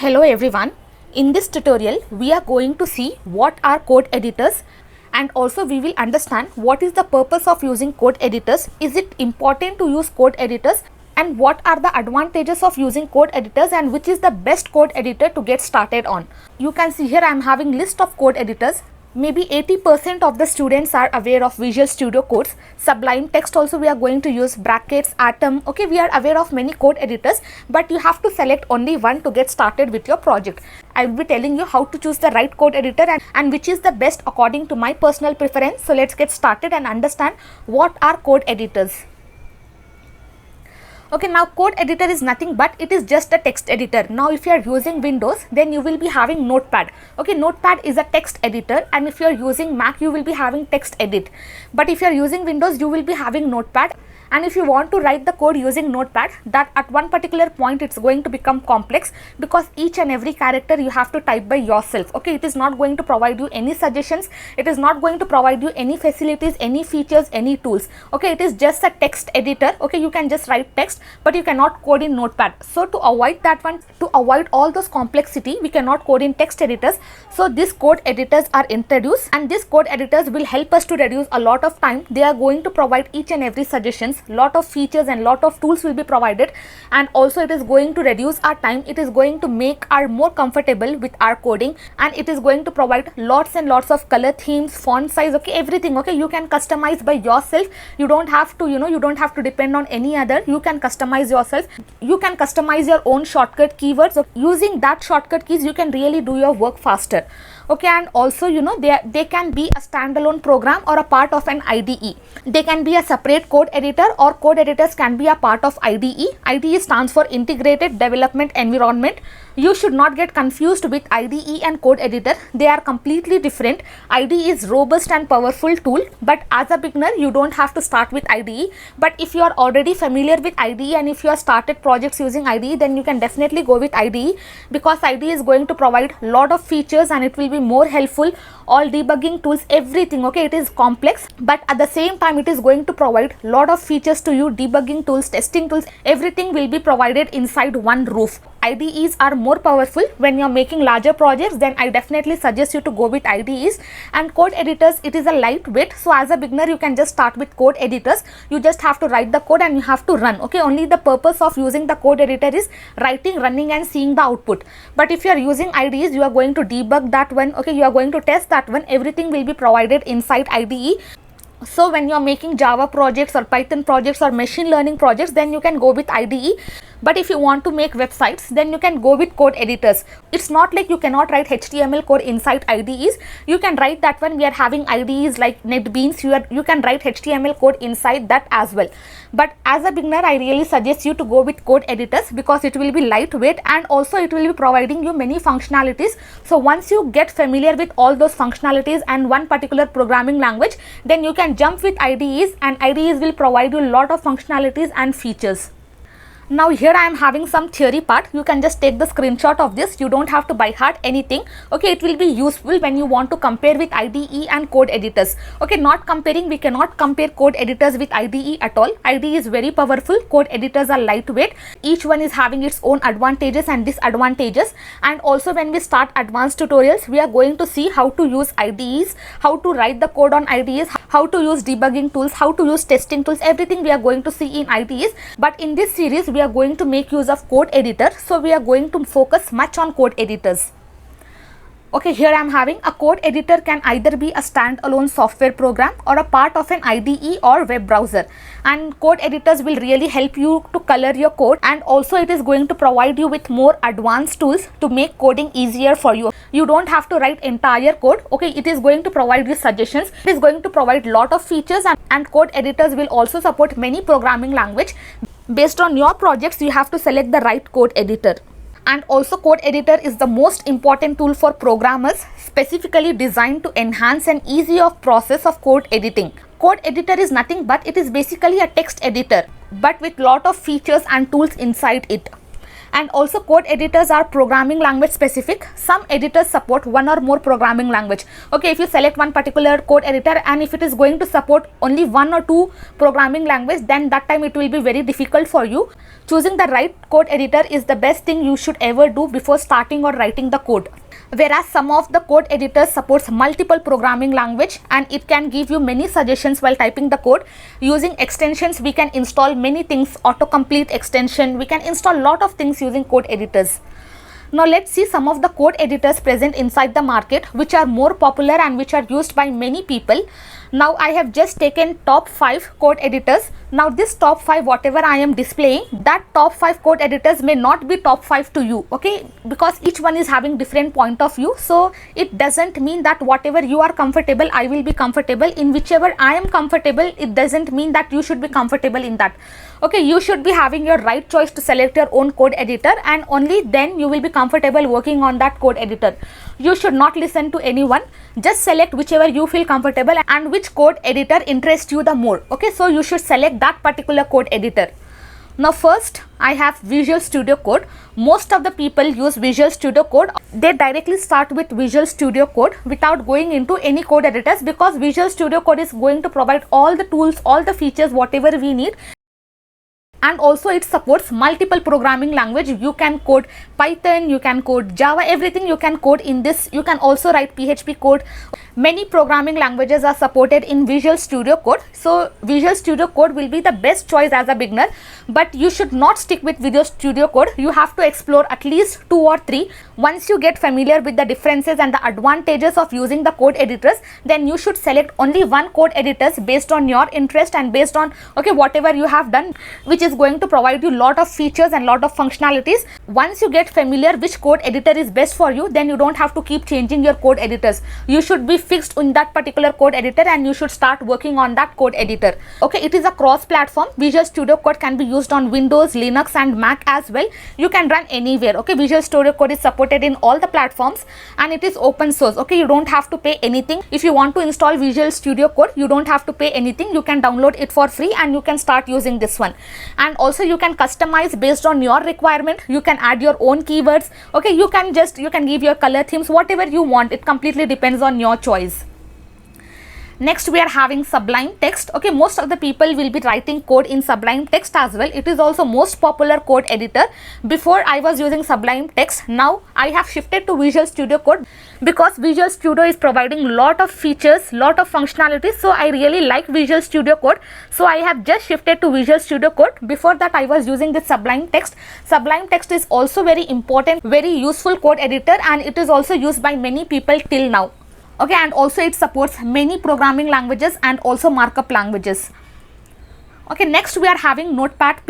Hello everyone. In this tutorial, we are going to see what are code editors, and also we will understand what is the purpose of using code editors. Is it important to use code editors, and what are the advantages of using code editors, and which is the best code editor to get started on. You can see here I am having list of code editors. Maybe 80% of the students are aware of Visual Studio Codes, Sublime Text also we are going to use, Brackets, Atom. Okay, we are aware of many code editors, but you have to select only one to get started with your project. I will be telling you how to choose the right code editor and which is the best according to my personal preference. So let's get started and understand what are code editors. Okay, now code editor is nothing but it is just a text editor. Now if you are using Windows, then you will be having Notepad. Okay, Notepad is a text editor, and if you are using Mac, you will be having text edit. But if you are using Windows, you will be having Notepad. And if you want to write the code using Notepad, that at one particular point it's going to become complex, because each and every character you have to type by yourself. Okay, it is not going to provide you any suggestions, it is not going to provide you any facilities, any features, any tools. Okay, it is just a text editor. Okay, you can just write text, but you cannot code in Notepad. So to avoid that one, to avoid all those complexity, we cannot code in text editors. So these code editors are introduced, and these code editors will help us to reduce a lot of time. They are going to provide each and every suggestions, lot of features and lot of tools will be provided, and also it is going to reduce our time. It is going to make our more comfortable with our coding, and it is going to provide lots and lots of color themes, font size, okay, everything. Okay, you can customize by yourself. You don't have to, you don't have to depend on any other. You can customize yourself. You can customize your own shortcut keywords. Okay, using that shortcut keys, you can really do your work faster. Okay, and also they can be a standalone program or a part of an IDE. They can be a separate code editor, or code editors can be a part of IDE. IDE stands for Integrated Development Environment. You should not get confused with IDE and code editor. They are completely different. IDE is robust and powerful tool, but as a beginner you don't have to start with IDE. But if you are already familiar with IDE and if you have started projects using IDE, then you can definitely go with IDE, because IDE is going to provide lot of features and it will be more helpful. All debugging tools, everything. Okay, it is complex, but at the same time it is going to provide lot of features to you. Debugging tools, testing tools, everything will be provided inside one roof. IDEs are more powerful when you are making larger projects. Then I definitely suggest you to go with IDEs. And code editors, it is a lightweight, so as a beginner you can just start with code editors. You just have to write the code and you have to run. Okay, only the purpose of using the code editor is writing, running and seeing the output. But if you are using IDEs, you are going to debug that one. Okay, you are going to test that one. Everything will be provided inside IDE. So when you are making Java projects or Python projects or machine learning projects, then you can go with IDE. But if you want to make websites, then you can go with code editors. It's not like you cannot write HTML code inside IDEs. You can write that one. We are having IDEs like NetBeans. You can write HTML code inside that as well. But as a beginner, I really suggest you to go with code editors, because it will be lightweight and also it will be providing you many functionalities. So once you get familiar with all those functionalities and one particular programming language, then you can jump with IDEs, and IDEs will provide you a lot of functionalities and features. Now here I am having some theory part. You can just take the screenshot of this. You don't have to by heart anything. Okay, it will be useful when you want to compare with IDE and code editors. Okay, not comparing, we cannot compare code editors with IDE at all. IDE is very powerful, code editors are lightweight. Each one is having its own advantages and disadvantages. And also when we start advanced tutorials, we are going to see how to use IDEs, how to write the code on IDEs, how to use debugging tools, how to use testing tools, everything we are going to see in IDEs. But in this series, we are going to make use of code editor, so we are going to focus much on code editors. Okay, here I am having a code editor can either be a standalone software program or a part of an IDE or web browser. And code editors will really help you to color your code, and also it is going to provide you with more advanced tools to make coding easier for you. You don't have to write entire code. Okay, it is going to provide you suggestions. It is going to provide lot of features, and code editors will also support many programming language. Based on your projects, you have to select the right code editor. And also code editor is the most important tool for programmers, specifically designed to enhance an easy process of code editing. Code editor is nothing but it is basically a text editor, but with lot of features and tools inside it. And also code editors are programming language specific. Some editors support one or more programming language. Okay, if you select one particular code editor and if it is going to support only one or two programming language, then that time it will be very difficult for you. Choosing the right code editor is the best thing you should ever do before starting or writing the code. Whereas some of the code editors supports multiple programming language and it can give you many suggestions while typing the code. Using extensions, we can install many things, autocomplete extension, we can install lot of things using code editors. Now let's see some of the code editors present inside the market which are more popular and which are used by many people. Now I have just taken top 5 code editors. Now this top 5 whatever I am displaying, that top 5 code editors may not be top 5 to you, okay, because each one is having different point of view. So it doesn't mean that whatever you are comfortable, I will be comfortable in. Whichever I am comfortable, it doesn't mean that you should be comfortable in that. Okay, you should be having your right choice to select your own code editor and only then you will be comfortable working on that code editor. You should not listen to anyone, just select whichever you feel comfortable and which code editor interests you the more. Okay, so you should select that particular code editor. Now first I have Visual Studio Code. Most of the people use Visual Studio Code. They directly start with Visual Studio Code without going into any code editors because Visual Studio Code is going to provide all the tools, all the features, whatever we need. And also it supports multiple programming language. You can code Python, you can code Java, everything you can code in this. You can also write PHP code. Many programming languages are supported in Visual Studio Code. So Visual Studio Code will be the best choice as a beginner. But you should not stick with Visual Studio Code. You have to explore at least 2 or 3. Once you get familiar with the differences and the advantages of using the code editors, then you should select only one code editors based on your interest and based on whatever you have done, which is going to provide you lot of features and lot of functionalities. Once you get familiar which code editor is best for you, then you don't have to keep changing your code editors. You should be fixed in that particular code editor and you should start working on that code editor. Okay, it is a cross platform. Visual Studio Code can be used on Windows, Linux and Mac as well. You can run anywhere. Okay, Visual Studio Code is supported in all the platforms and it is open source. Okay, you don't have to pay anything. If you want to install Visual Studio Code, you don't have to pay anything. You can download it for free and you can start using this one. And also you can customize based on your requirement. You can add your own keywords. Okay, you can give your color themes, whatever you want. It completely depends on your choice. Next we are having Sublime Text. Okay, most of the people will be writing code in Sublime Text as well. It is also most popular code editor. Before I was using Sublime Text. Now I have shifted to Visual Studio Code because Visual Studio is providing lot of features, lot of functionalities. So I really like Visual Studio Code. So I have just shifted to Visual Studio Code. Before that I was using this Sublime Text. Sublime Text is also very important, very useful code editor and it is also used by many people till now. Okay, and also it supports many programming languages and also markup languages. Okay, next we are having Notepad++.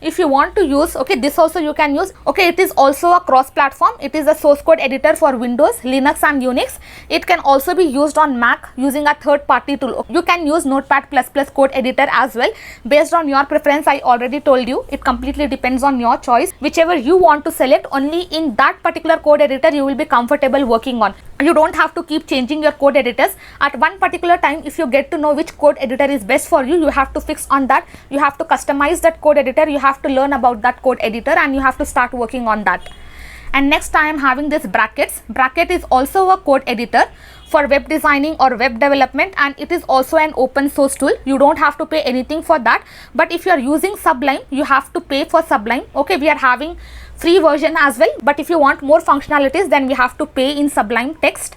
If you want to use, okay, this also you can use. Okay, it is also a cross platform. It is a source code editor for Windows, Linux and Unix. It can also be used on Mac using a third party tool. You can use Notepad++ code editor as well. Based on your preference, I already told you, it completely depends on your choice. Whichever you want to select, only in that particular code editor you will be comfortable working on. You don't have to keep changing your code editors. At one particular time, if you get to know which code editor is best for you, you have to fix on that. You have to customize that code editor. You have to learn about that code editor and you have to start working on that. And next I am having this Brackets. Bracket is also a code editor for web designing or web development and it is also an open source tool. You don't have to pay anything for that. But if you are using Sublime, you have to pay for Sublime. Okay, we are having free version as well, but if you want more functionalities, then we have to pay in Sublime Text.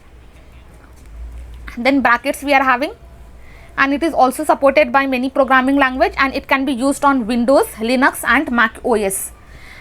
Then Brackets we are having, and it is also supported by many programming language and it can be used on Windows, Linux and Mac OS.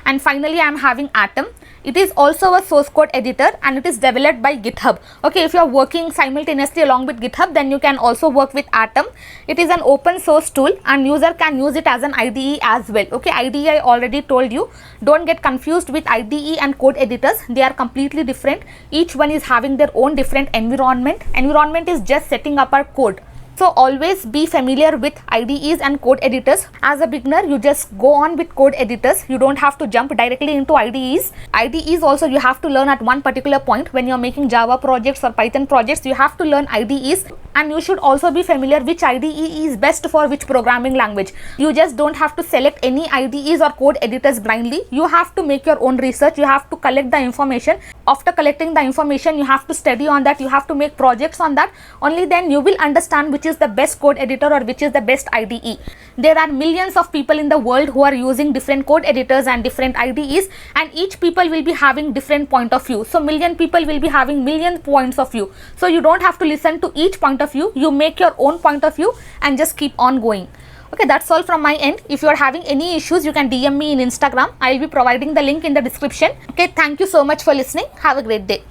And finally I am having Atom. It is also a source code editor and it is developed by GitHub. Okay, if you are working simultaneously along with GitHub, then you can also work with Atom. It is an open source tool and user can use it as an IDE as well. Okay, IDE I already told you. Don't get confused with IDE and code editors. They are completely different. Each one is having their own different environment. Environment is just setting up our code. So always be familiar with IDEs and code editors. As a beginner, you just go on with code editors. You don't have to jump directly into IDEs. IDEs also you have to learn at one particular point. When you're making Java projects or Python projects, you have to learn IDEs, and you should also be familiar which IDE is best for which programming language. You just don't have to select any IDEs or code editors blindly. You have to make your own research. You have to collect the information. After collecting the information, you have to study on that. You have to make projects on that. Only then you will understand which is the best code editor or which is the best IDE. There are millions of people in the world who are using different code editors and different IDEs, and each people will be having different point of view. So million people will be having million points of view. So you don't have to listen to each point of view. You make your own point of view and just keep on going. Okay, that's all from my end. If you are having any issues, you can DM me in Instagram. I will be providing the link in the description. Okay, thank you so much for listening. Have a great day.